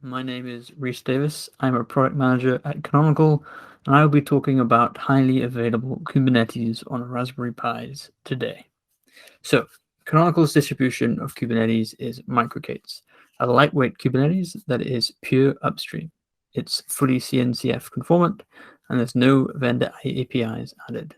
My name is Rhys Davis. I'm a product manager at Canonical, and I will be talking about highly available Kubernetes on Raspberry Pis today. So, Canonical's distribution of Kubernetes is MicroK8s, a lightweight Kubernetes that is pure upstream. It's fully CNCF conformant, and there's no vendor APIs added.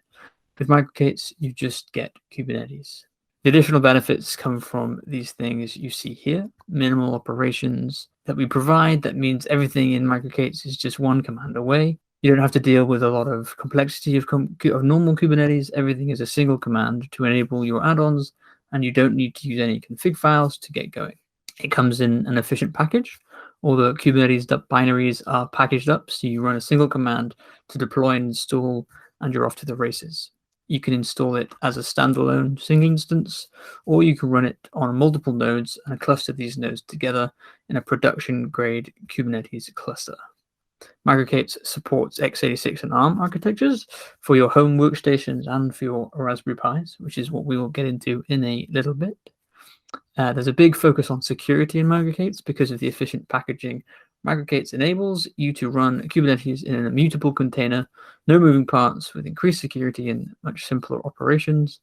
With MicroK8s, you just get Kubernetes. The additional benefits come from these things you see here: minimal operations that we provide. That means everything in MicroK8s is just one command away. You don't have to deal with a lot of complexity of normal Kubernetes. Everything is a single command to enable your add-ons, and you don't need to use any config files to get going. It comes in an efficient package. All the Kubernetes binaries are packaged up, so you run a single command to deploy and install, and you're off to the races. You can install it as a standalone single instance, or you can run it on multiple nodes and cluster these nodes together in a production-grade Kubernetes cluster. MicroK8s supports x86 and ARM architectures for your home workstations and for your Raspberry Pis, which is what we will get into in a little bit. There's a big focus on security in MicroK8s because of the efficient packaging. MicroK8s enables you to run Kubernetes in an immutable container, no moving parts, with increased security and much simpler operations.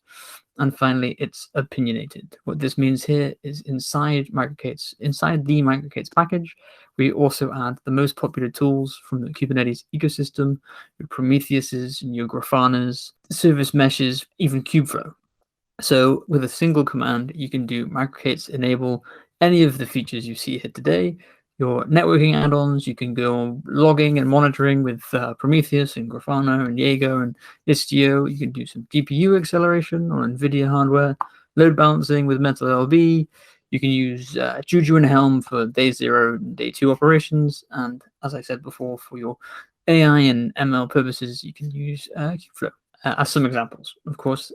And finally, it's opinionated. What this means here is inside the MicroK8s package, we also add the most popular tools from the Kubernetes ecosystem: your Prometheuses, your Grafanas, service meshes, even Kubeflow. So with a single command, you can do MicroK8s enable any of the features you see here today. Your networking add-ons, you can go logging and monitoring with Prometheus and Grafana and Jaeger and Istio. You can do some GPU acceleration on NVIDIA hardware, load balancing with MetalLB. You can use Juju and Helm for day 0 and day 2 operations. And as I said before, for your AI and ML purposes, you can use Kubeflow. As some examples, of course.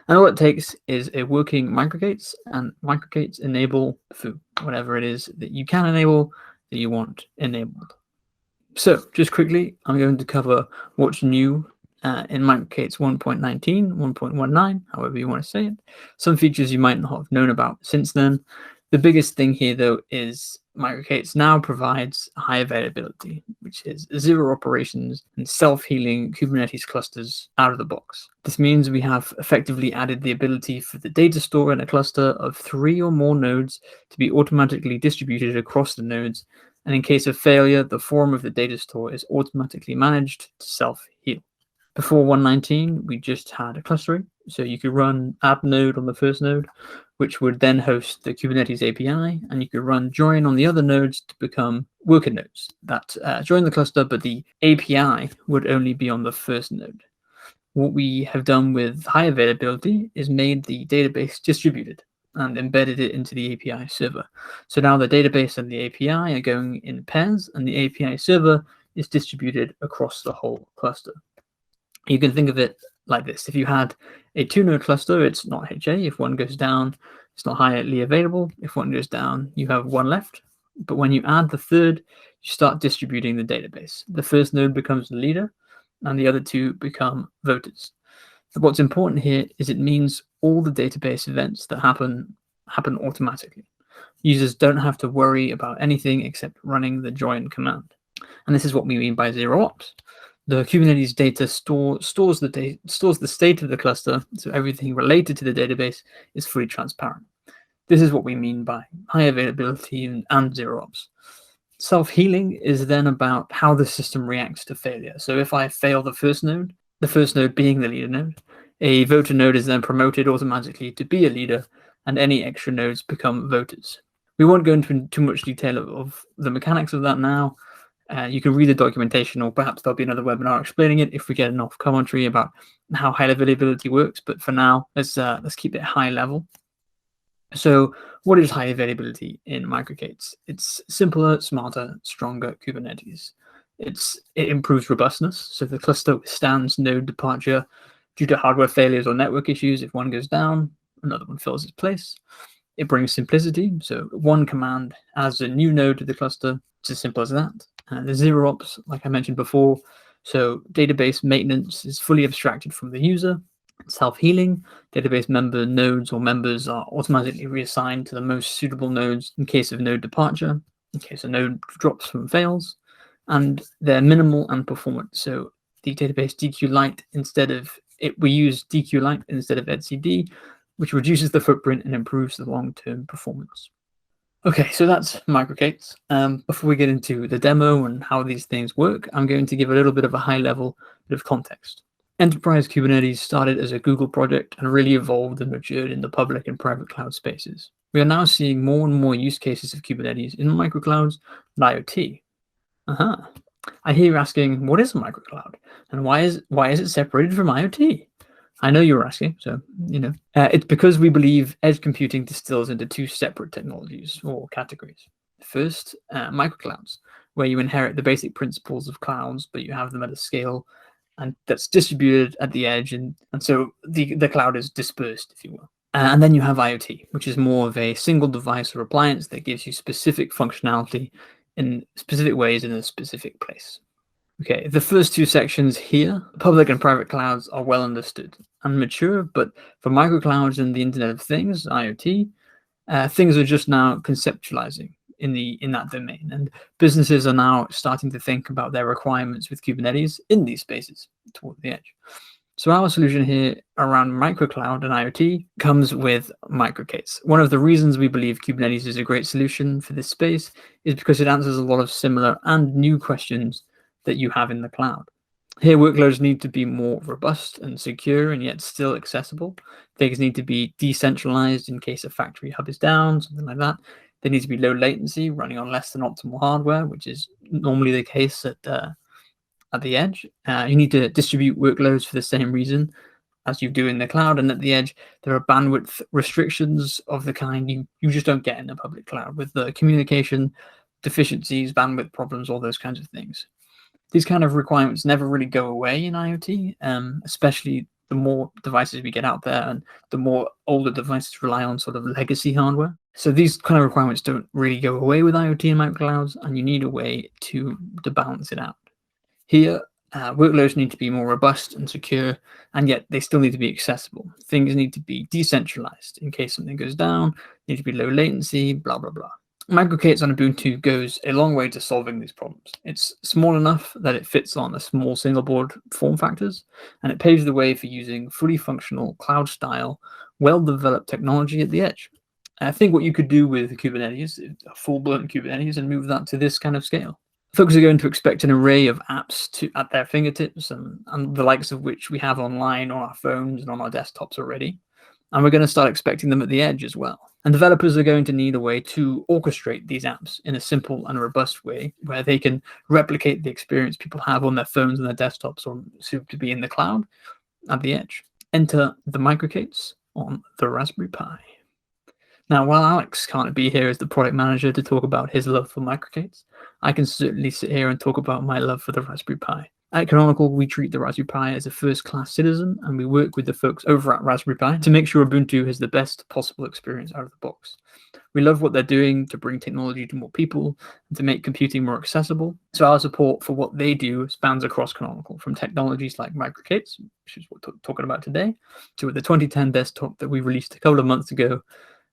And all it takes is a working MicroK8s, and MicroK8s enable foo, whatever it is that you can enable that you want enabled. So just quickly, I'm going to cover what's new in MicroK8s 1.19, 1.19, however you want to say it. Some features you might not have known about since then. The biggest thing here, though, is MicroK8s now provides high availability, which is 0 operations and self-healing Kubernetes clusters out of the box. This means we have effectively added the ability for the data store in a cluster of 3 or more nodes to be automatically distributed across the nodes, and in case of failure, the form of the data store is automatically managed to self-heal. Before 1.19, we just had a clustering, so you could run add node on the first node, which would then host the Kubernetes API, and you could run join on the other nodes to become worker nodes that join the cluster, but the API would only be on the first node. What we have done with high availability is made the database distributed and embedded it into the API server. So now the database and the API are going in pairs, and the API server is distributed across the whole cluster. You can think of it like this. If you had a 2-node cluster, it's not HA. If one goes down, it's not highly available. If one goes down, you have one left. But when you add the third, you start distributing the database. The first node becomes the leader, and the other 2 become voters. So what's important here is it means all the database events that happen automatically. Users don't have to worry about anything except running the join command. And this is what we mean by 0 ops. The Kubernetes data stores the state of the cluster, so everything related to the database is fully transparent. This is what we mean by high availability and 0 ops. Self-healing is then about how the system reacts to failure. So if I fail the first node being the leader node, a voter node is then promoted automatically to be a leader, and any extra nodes become voters. We won't go into too much detail of the mechanics of that now. You can read the documentation, or perhaps there'll be another webinar explaining it if we get enough commentary about how high availability works. But for now, let's keep it high level. So what is high availability in MicroK8s? It's simpler, smarter, stronger Kubernetes. It improves robustness, so the cluster withstands node departure due to hardware failures or network issues. If one goes down, another one fills its place. It brings simplicity, so one command adds a new node to the cluster. It's as simple as that. The 0 ops, like I mentioned before, so database maintenance is fully abstracted from the user. Self-healing, database member nodes or members are automatically reassigned to the most suitable nodes in case of node departure. Okay, so no drops from fails, and they're minimal and performant. So the database DQ-Lite we use DQ-Lite instead of etcd, which reduces the footprint and improves the long-term performance. Okay, so that's MicroK8s. Before we get into the demo and how these things work, I'm going to give a little bit of a high-level bit of context. Enterprise Kubernetes started as a Google project and really evolved and matured in the public and private cloud spaces. We are now seeing more and more use cases of Kubernetes in microclouds and IoT. I hear you asking, what is a microcloud? And why is it separated from IoT? I know you're asking, so it's because we believe edge computing distills into two separate technologies or categories. First, microclouds, where you inherit the basic principles of clouds, but you have them at a scale and that's distributed at the edge, and so the cloud is dispersed, if you will. And then you have IoT, which is more of a single device or appliance that gives you specific functionality in specific ways in a specific place. Okay, the first two sections here, public and private clouds, are well understood and mature, but for microclouds and the Internet of Things, IoT, things are just now conceptualizing in that domain, and businesses are now starting to think about their requirements with Kubernetes in these spaces toward the edge. So our solution here around microcloud and IoT comes with MicroK8s. One of the reasons we believe Kubernetes is a great solution for this space is because it answers a lot of similar and new questions that you have in the cloud. Here, workloads need to be more robust and secure and yet still accessible. Things need to be decentralized in case a factory hub is down, something like that. They need to be low latency, running on less than optimal hardware, which is normally the case at the edge. You need to distribute workloads for the same reason as you do in the cloud, and at the edge, there are bandwidth restrictions of the kind you just don't get in the public cloud with the communication deficiencies, bandwidth problems, all those kinds of things. These kind of requirements never really go away in IoT, especially the more devices we get out there and the more older devices rely on sort of legacy hardware. So these kind of requirements don't really go away with IoT and microclouds, and you need a way to balance it out. Here, workloads need to be more robust and secure, and yet they still need to be accessible. Things need to be decentralized in case something goes down, need to be low latency, blah, blah, blah. MicroK8s on Ubuntu goes a long way to solving these problems. It's small enough that it fits on a small single board form factors, and it paves the way for using fully functional cloud-style, well-developed technology at the edge. I think what you could do with Kubernetes, a full-blown Kubernetes, and move that to this kind of scale. Folks are going to expect an array of apps at their fingertips, and the likes of which we have online on our phones and on our desktops already. And we're going to start expecting them at the edge as well. And developers are going to need a way to orchestrate these apps in a simple and robust way where they can replicate the experience people have on their phones and their desktops or soon to be in the cloud at the edge. Enter the MicroK8s on the Raspberry Pi. Now, while Alex can't be here as the product manager to talk about his love for MicroK8s, I can certainly sit here and talk about my love for the Raspberry Pi. At Canonical, we treat the Raspberry Pi as a first-class citizen, and we work with the folks over at Raspberry Pi to make sure Ubuntu has the best possible experience out of the box. We love what they're doing to bring technology to more people and to make computing more accessible. So our support for what they do spans across Canonical, from technologies like MicroK8s, which is what we're talking about today, to the 2010 desktop that we released a couple of months ago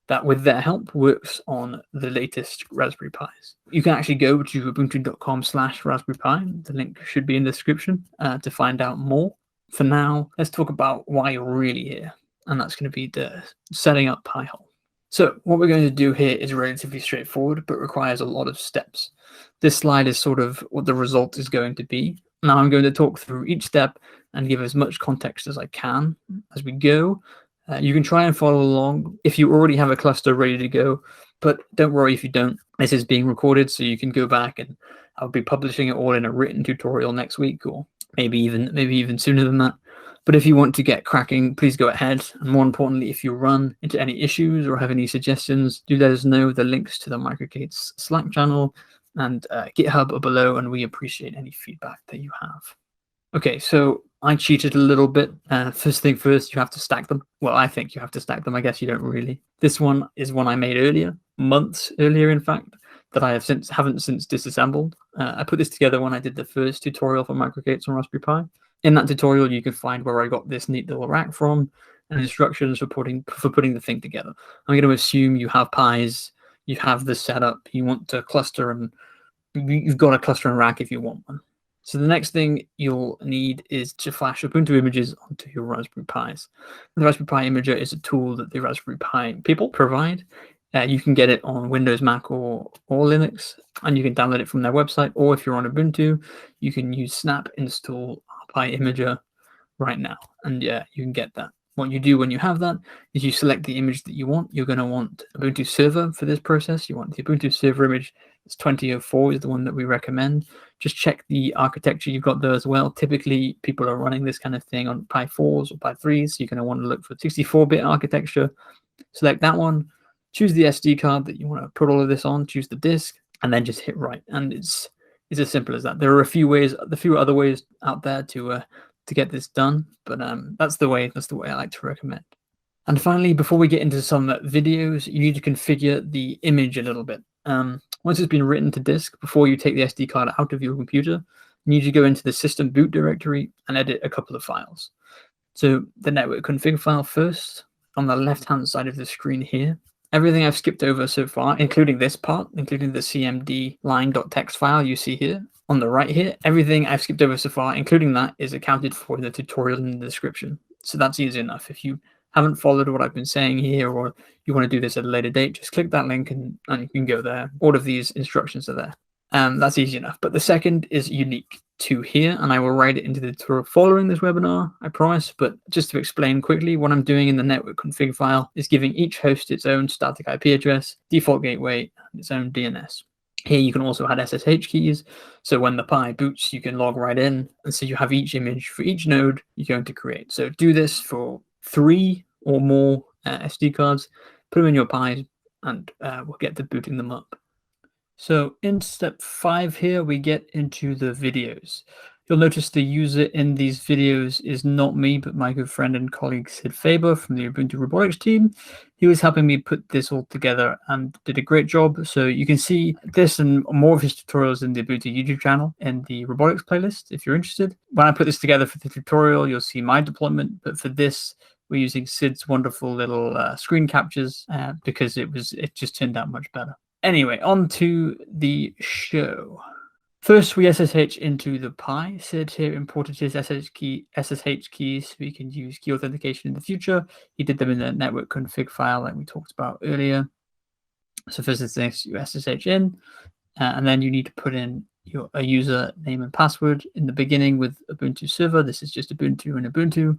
that with their help works on the latest Raspberry Pis. You can actually go to ubuntu.com/Raspberry Pi. The link should be in the description to find out more. For now, let's talk about why you're really here, and that's going to be the setting up Pi-hole. So what we're going to do here is relatively straightforward, but requires a lot of steps. This slide is sort of what the result is going to be. Now I'm going to talk through each step and give as much context as I can as we go. You can try and follow along if you already have a cluster ready to go, but don't worry if you don't. This is being recorded, so you can go back, and I'll be publishing it all in a written tutorial next week, or maybe even sooner than that. But if you want to get cracking, please go ahead. And more importantly, if you run into any issues or have any suggestions, do let us know. The links to the MicroK8s Slack channel and GitHub are below, and we appreciate any feedback that you have. Okay, so I cheated a little bit. First thing first, you have to stack them. Well, I think you have to stack them. I guess you don't really. This one is one I made earlier, months earlier, in fact, that I haven't since disassembled. I put this together when I did the first tutorial for MicroK8s on Raspberry Pi. In that tutorial, you can find where I got this neat little rack from and instructions for putting the thing together. I'm going to assume you have Pis you have this setup, you want to cluster, and you've got a cluster and rack if you want one. So the next thing you'll need is to flash Ubuntu images onto your Raspberry Pis. The Raspberry Pi Imager is a tool that the Raspberry Pi people provide. You can get it on Windows, Mac, or Linux, and you can download it from their website. Or if you're on Ubuntu, you can use snap install Pi Imager right now, and yeah, you can get that. What you do when you have that is you select the image that you want. You're going to want Ubuntu server for this process. You want the Ubuntu server image. It's 2004 is the one that we recommend. Just check the architecture you've got there as well. Typically, people are running this kind of thing on Pi 4s or Pi 3s, so you're going to want to look for 64-bit architecture. Select that one. Choose the SD card that you want to put all of this on. Choose the disk, and then just hit write. And it's as simple as that. There are a few other ways out there to get this done, but that's the way I like to recommend. And finally, before we get into some videos, you need to configure the image a little bit. Once it's been written to disk, before you take the SD card out of your computer, you need to go into the system boot directory and edit a couple of files. So the network config file first, on the left-hand side of the screen here. Everything I've skipped over so far, including this part, including the cmd line.txt file you see here, on the right here, everything I've skipped over so far, including that, is accounted for in the tutorial in the description. So that's easy enough. If you haven't followed what I've been saying here, or you want to do this at a later date, just click that link and you can go there. All of these instructions are there. That's easy enough. But the second is unique to here, and I will write it into the tutorial following this webinar, I promise. But just to explain quickly, what I'm doing in the network config file is giving each host its own static IP address, default gateway, and its own DNS. Here you can also add SSH keys, so when the Pi boots, you can log right in, and so you have each image for each node you're going to create. So do this for 3 or more SD cards, put them in your Pis, and we'll get to booting them up. So in step 5 here, we get into the videos. You'll notice the user in these videos is not me, but my good friend and colleague Sid Faber from the Ubuntu Robotics team. He was helping me put this all together and did a great job. So you can see this and more of his tutorials in the Ubuntu YouTube channel in the robotics playlist if you're interested. When I put this together for the tutorial, you'll see my deployment, but for this, we're using Sid's wonderful little screen captures because it just turned out much better. Anyway, on to the show. First, we SSH into the Pi. Sid here imported his SSH keys so we can use key authentication in the future. He did them in the network config file like we talked about earlier. So first things, you SSH in, and then you need to put in a user name and password in the beginning with Ubuntu server. This is just Ubuntu and Ubuntu,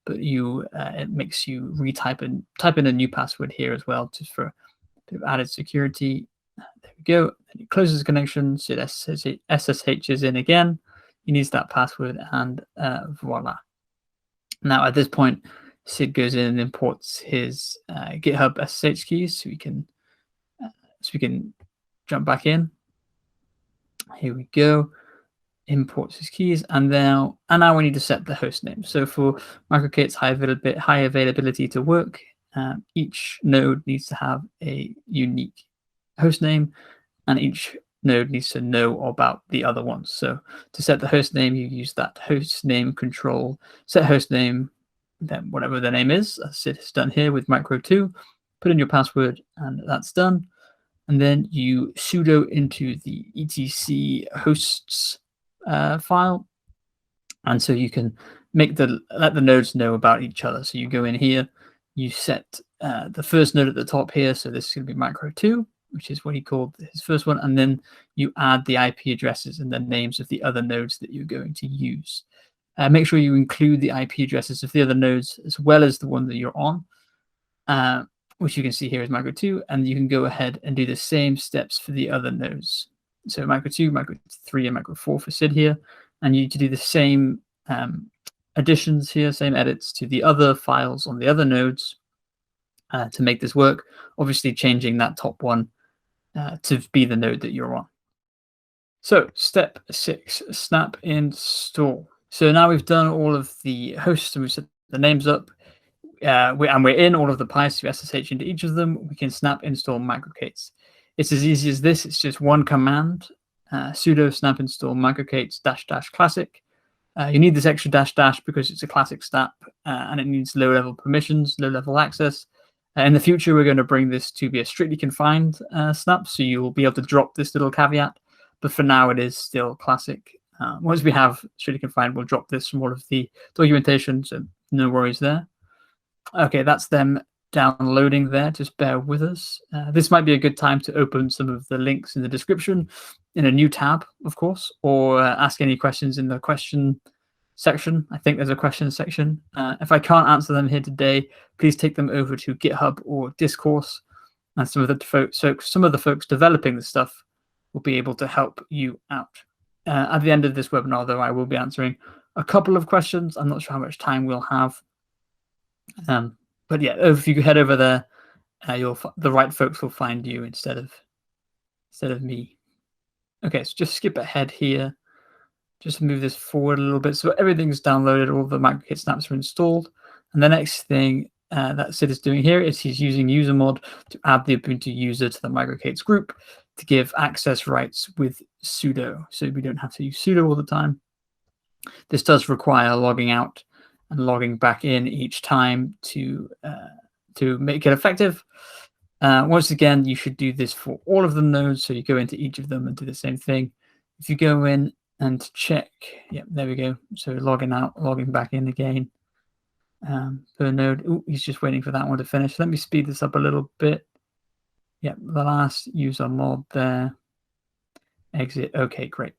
but it makes you type in a new password here as well, just for a bit of added security. There we go. And it closes the connection, so it SSHs in again. He needs that password, and voila. Now at this point, Sid goes in and imports his GitHub SSH keys, so we can jump back in. Here we go. Imports his keys, and now we need to set the host name. So for MicroK8s high availability to work, each node needs to have a unique host name, and each node needs to know about the other ones. So to set the host name, you use that host name control, set host name, then whatever the name is, as Sid has done here with micro2, put in your password, and that's done. And then you sudo into the etc hosts file, and so you can let the nodes know about each other. So you go in here, you set the first node at the top here, so this is going to be micro2, which is what he called his first one, and then you add the IP addresses and the names of the other nodes that you're going to use. Make sure you include the IP addresses of the other nodes as well as the one that you're on, which you can see here is micro2, and you can go ahead and do the same steps for the other nodes. So micro2, micro3, and micro4 for Sid here, and you need to do the same additions here, same edits to the other files on the other nodes to make this work, obviously changing that top one to be the node that you're on. So step 6, snap install. So now we've done all of the hosts and we've set the names up, and we're in all of the Pis to SSH into each of them. We can snap install MicroK8s. It's as easy as this. It's just one command, sudo snap install MicroK8s -- classic. You need this extra -- because it's a classic snap and it needs low-level permissions, low-level access. In the future, we're going to bring this to be a strictly confined snap, so you'll be able to drop this little caveat. But for now, it is still classic. Once we have strictly confined, we'll drop this from all of the documentation, so no worries there. Okay, that's them downloading there. Just bear with us. This might be a good time to open some of the links in the description in a new tab, of course, or ask any questions in the question section. I think there's a question section. If I can't answer them here today, please take them over to GitHub or Discourse, and some of the folks developing the stuff will be able to help you out. At the end of this webinar, though, I will be answering a couple of questions. I'm not sure how much time we'll have. But yeah, if you head over there, the right folks will find you instead of me. Okay, so just skip ahead here. Just move this forward a little bit. So everything's downloaded, all the MicroK8 snaps are installed. And the next thing that Sid is doing here is he's using usermod to add the Ubuntu user to the MicroK8s group to give access rights with sudo, so we don't have to use sudo all the time. This does require logging out and logging back in each time to make it effective. Once again, you should do this for all of the nodes, so you go into each of them and do the same thing. If you go in and check, yep, there we go. So logging out, logging back in again per node. Oh, he's just waiting for that one to finish. Let me speed this up a little bit. Yep, the last user mod there. Exit. Okay, great.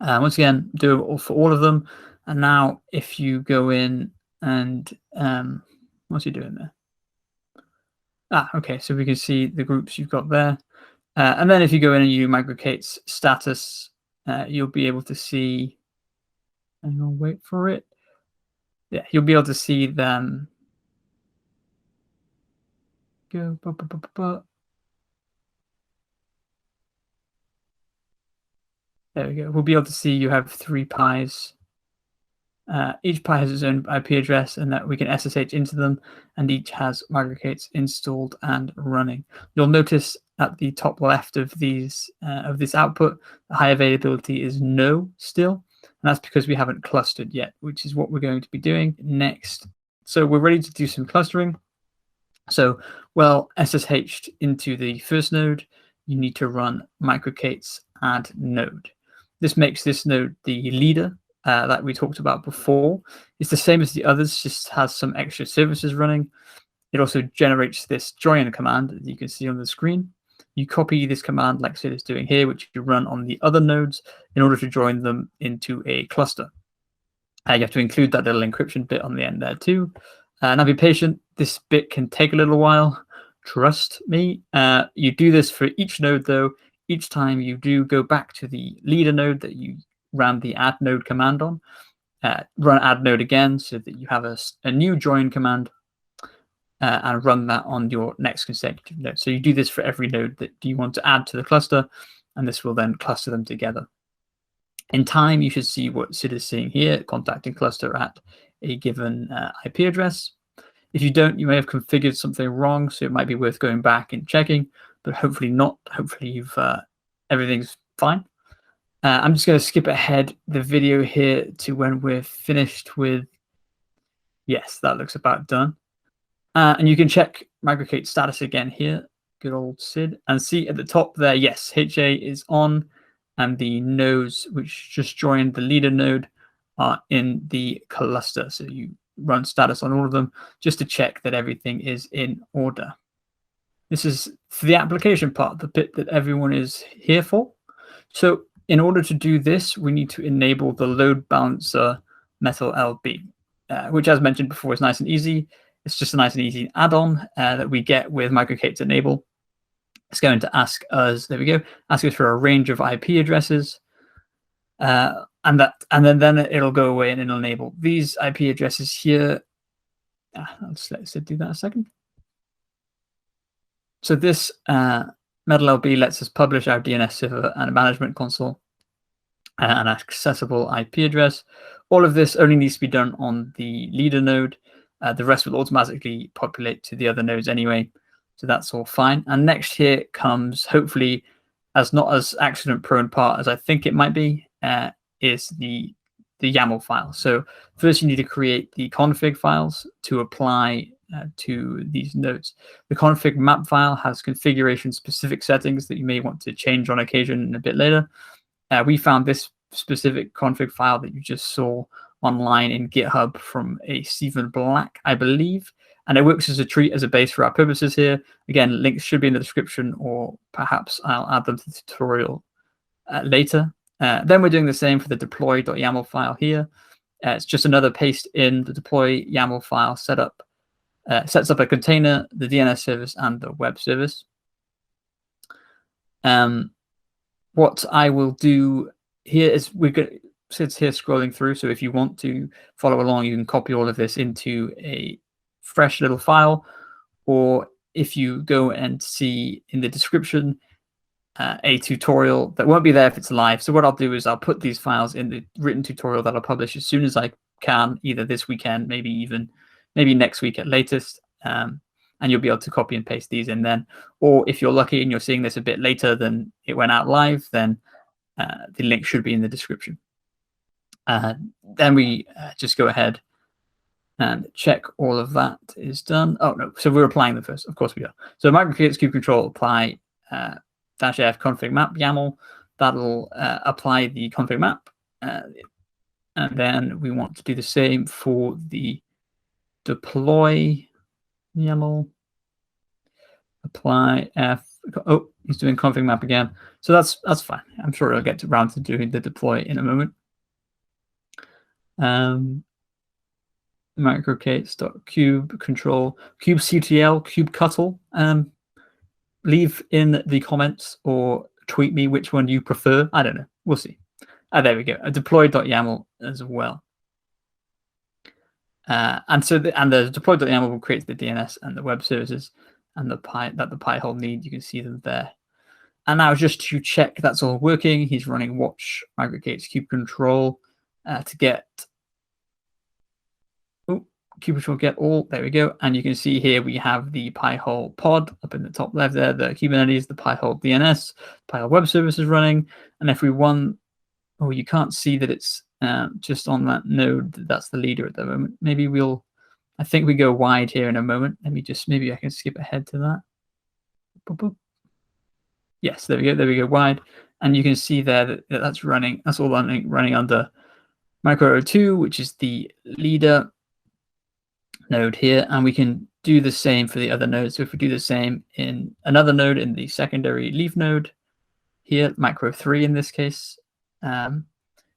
Once again, do it for all of them. And now if you go in and what's he doing there? Okay, so we can see the groups you've got there. And then if you go in and you MicroK8s status, you'll be able to see, hang on, wait for it. Yeah, you'll be able to see them go. There we go. We'll be able to see you have 3 Pis. Each Pi has its own IP address, and that we can SSH into them, and each has MicroK8s installed and running. You'll notice at the top left of these of this output, the high availability is no still, and that's because we haven't clustered yet, which is what we're going to be doing next. So we're ready to do some clustering. So, well, SSH'd into the first node, you need to run MicroK8s add node. This makes this node the leader that we talked about before. It's the same as the others, just has some extra services running. It also generates this join command that you can see on the screen. You copy this command like Sid is doing here, which you run on the other nodes in order to join them into a cluster. You have to include that little encryption bit on the end there too. Now be patient, this bit can take a little while, trust me. You do this for each node though. Each time you do go back to the leader node that you ran the add node command on, run add node again so that you have a new join command and run that on your next consecutive node. So you do this for every node that you want to add to the cluster, and this will then cluster them together. In time, you should see what Sid is seeing here, contacting cluster at a given IP address. If you don't, you may have configured something wrong, so it might be worth going back and checking, but hopefully not. Hopefully you've everything's fine. I'm just going to skip ahead the video here to when we're finished with, yes, that looks about done. And you can check MicroK8 status again here, good old Sid, and see at the top there, yes, HA is on, and the nodes which just joined the leader node are in the cluster. So you run status on all of them just to check that everything is in order. This is for the application part, the bit that everyone is here for. So in order to do this, we need to enable the load balancer metal LB, which, as mentioned before, is nice and easy. It's just a nice and easy add-on that we get with MicroK8 to enable. It's going to ask us, there we go, ask us for a range of IP addresses, and then it'll go away and it'll enable these IP addresses here. Let's do that a second. So this metal LB lets us publish our DNS server and a management console and an accessible IP address. All of this only needs to be done on the leader node. The rest will automatically populate to the other nodes anyway. So that's all fine. And next here comes, hopefully, as not as accident-prone part as I think it might be, is the YAML file. So first you need to create the config files to apply to these nodes. The config map file has configuration-specific settings that you may want to change on occasion a bit later. We found this specific config file that you just saw online in GitHub from a Stephen Black, I believe, and it works as a treat, as a base for our purposes here. Again, links should be in the description, or perhaps I'll add them to the tutorial later. Then we're doing the same for the deploy.yaml file here. It's just another paste in the deploy YAML file setup. Sets up a container, the DNS service, and the web service. What I will do here is it's here scrolling through. So if you want to follow along, you can copy all of this into a fresh little file, or if you go and see in the description a tutorial that won't be there if it's live. So what I'll do is I'll put these files in the written tutorial that I'll publish as soon as I can, either this weekend, maybe next week at latest. And you'll be able to copy and paste these in then. Or if you're lucky and you're seeing this a bit later than it went out live, then the link should be in the description. Then we just go ahead and check all of that is done. Oh, no. So we're applying them first. Of course we are. So MicroK8s kube control apply -f config map YAML. That'll apply the config map. And then we want to do the same for the deploy YAML. Apply F. Oh, he's doing config map again. So that's fine. I'm sure I'll get around to doing the deploy in a moment. MicroK8s.kube control kubectl kubectl. Leave in the comments or tweet me which one you prefer. I don't know. We'll see. There we go. A deploy.yaml as well. And the deploy.yaml will create the DNS and the web services and the Pi-hole need. You can see them there. And now just to check that's all working, he's running watch MicroK8s kube control to get kube control get all. There we go. And you can see here we have the Pi-hole pod up in the top left there, the Kubernetes, the Pi-hole DNS, Pi-hole web service is running. And if we run, oh, you can't see that it's just on that node. That's the leader at the moment. Maybe I think we go wide here in a moment. Maybe I can skip ahead to that. Boop, boop. Yes, there we go. There we go, wide. And you can see there that that's running. That's all running under micro02, which is the leader node here. And we can do the same for the other nodes. So if we do the same in another node, in the secondary leaf node here, micro3 in this case,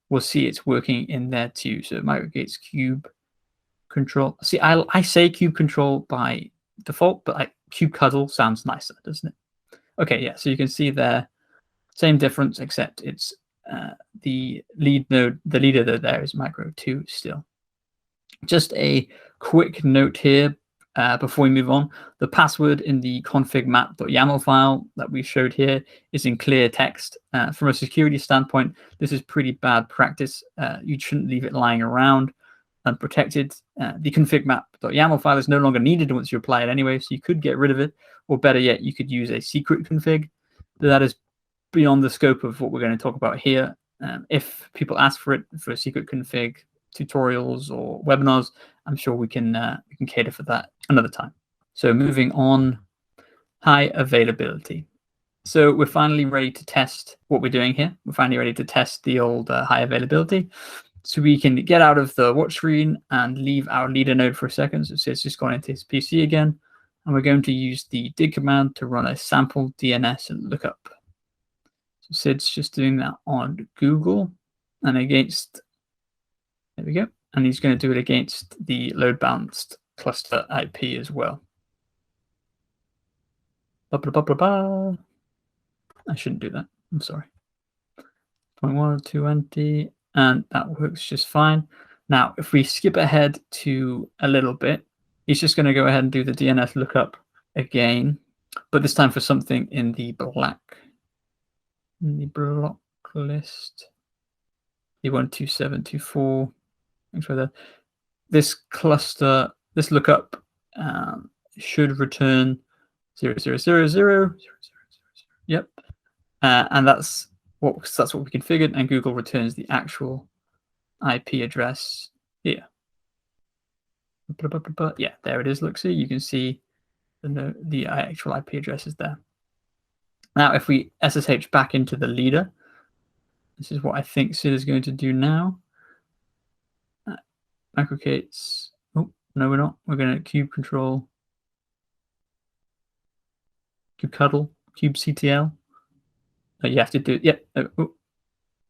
we'll see it's working in there too. So MicroK8s kube control. See, I say kube control by default, but kubectl sounds nicer, doesn't it? Okay, yeah. So you can see there, same difference, except it's the lead node. The leader there is micro2 still. Just a quick note here before we move on. The password in the config map.yaml file that we showed here is in clear text. From a security standpoint, this is pretty bad practice. You shouldn't leave it lying around unprotected. The config map.yaml file is no longer needed once you apply it anyway, so you could get rid of it, or better yet, you could use a secret config. But that is beyond the scope of what we're going to talk about here. If people ask for it for secret config tutorials or webinars, I'm sure we can cater for that another time. So moving on, high availability. So we're finally ready to test what we're doing here. We're finally ready to test the old high availability. So we can get out of the watch screen and leave our leader node for a second. So it's just gone into his PC again. And we're going to use the dig command to run a sample DNS and lookup. So Sid's just doing that on Google and against, there we go. And he's going to do it against the load balanced cluster IP as well. Blah, blah, blah, blah, blah. I shouldn't do that. I'm sorry. 0.1 220, and that works just fine. Now, if we skip ahead to a little bit, he's just going to go ahead and do the DNS lookup again, but this time for something in the block list. The 12724. Thanks for that. This cluster, this lookup should return 0000. Yep, and that's what we configured, and Google returns the actual IP address here. Yeah, there it is. Look, see, you can see the actual IP address is there. Now, if we SSH back into the leader, this is what I think Sid is going to do now. MicroK8s. Oh, no, we're not. We're going to kubectl, kubectl. Oh, you have to do, yep. Yeah,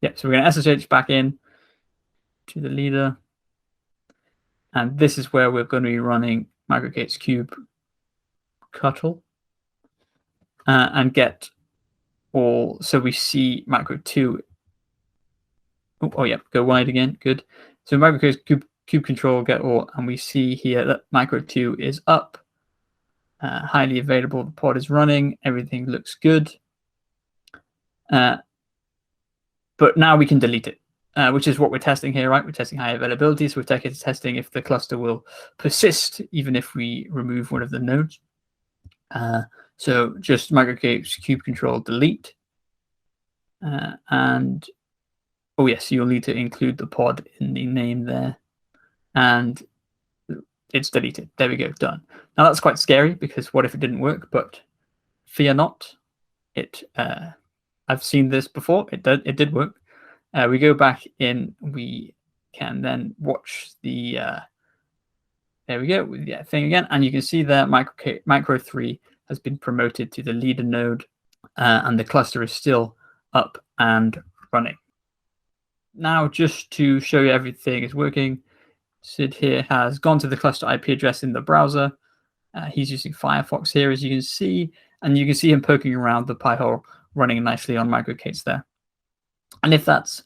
yeah, so we're going to SSH back in to the leader. And this is where we're going to be running MicroK8s kubectl and get all, so we see micro2. Oh yeah, go wide again, good. So MicroK8s kubectl get all, and we see here that micro2 is up, highly available, the pod is running, everything looks good. But now we can delete it. Which is what we're testing here, right? We're testing high availability, so we're testing if the cluster will persist even if we remove one of the nodes. So just MicroK8s kubectl delete, and oh yes, you'll need to include the pod in the name there, and it's deleted. There we go, done. Now that's quite scary because what if it didn't work? But fear not, it. I've seen this before. It did work. We go back in, we can then watch the, there we go, with the thing again, and you can see there micro3 has been promoted to the leader node, and the cluster is still up and running. Now, just to show you everything is working, Sid here has gone to the cluster IP address in the browser. He's using Firefox here, as you can see, and you can see him poking around the Pi-hole running nicely on MicroK8s there. And if that's,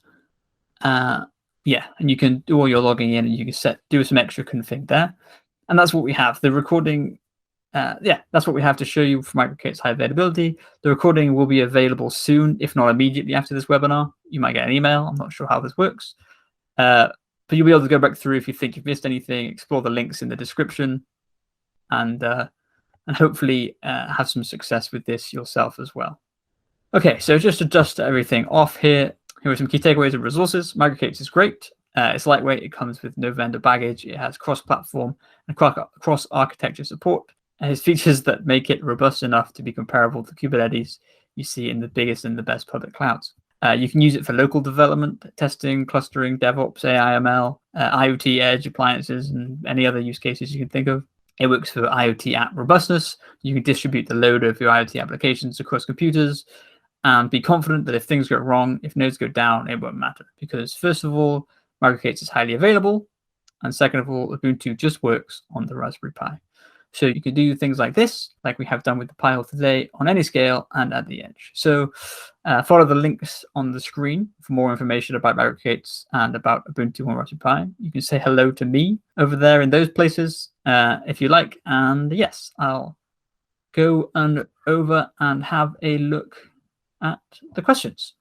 yeah, and you can do all your logging in and you can do some extra config there. And that's what we have. The recording, yeah, that's what we have to show you for MicroK8s high availability. The recording will be available soon, if not immediately after this webinar. You might get an email. I'm not sure how this works. But you'll be able to go back through if you think you've missed anything, explore the links in the description, and hopefully have some success with this yourself as well. Okay, so just to dust everything off here, here are some key takeaways and resources. MicroK8s is great. It's lightweight. It comes with no vendor baggage. It has cross-platform and cross-architecture support. It has features that make it robust enough to be comparable to Kubernetes you see in the biggest and the best public clouds. You can use it for local development, testing, clustering, DevOps, AI, ML, IoT, edge appliances, and any other use cases you can think of. It works for IoT app robustness. You can distribute the load of your IoT applications across computers and be confident that if things go wrong, if nodes go down, it won't matter. Because first of all, MicroK8s is highly available. And second of all, Ubuntu just works on the Raspberry Pi. So you can do things like this, like we have done with the Pi-hole today, on any scale and at the edge. So follow the links on the screen for more information about MicroK8s and about Ubuntu on Raspberry Pi. You can say hello to me over there in those places if you like. And yes, I'll go over and have a look at the questions.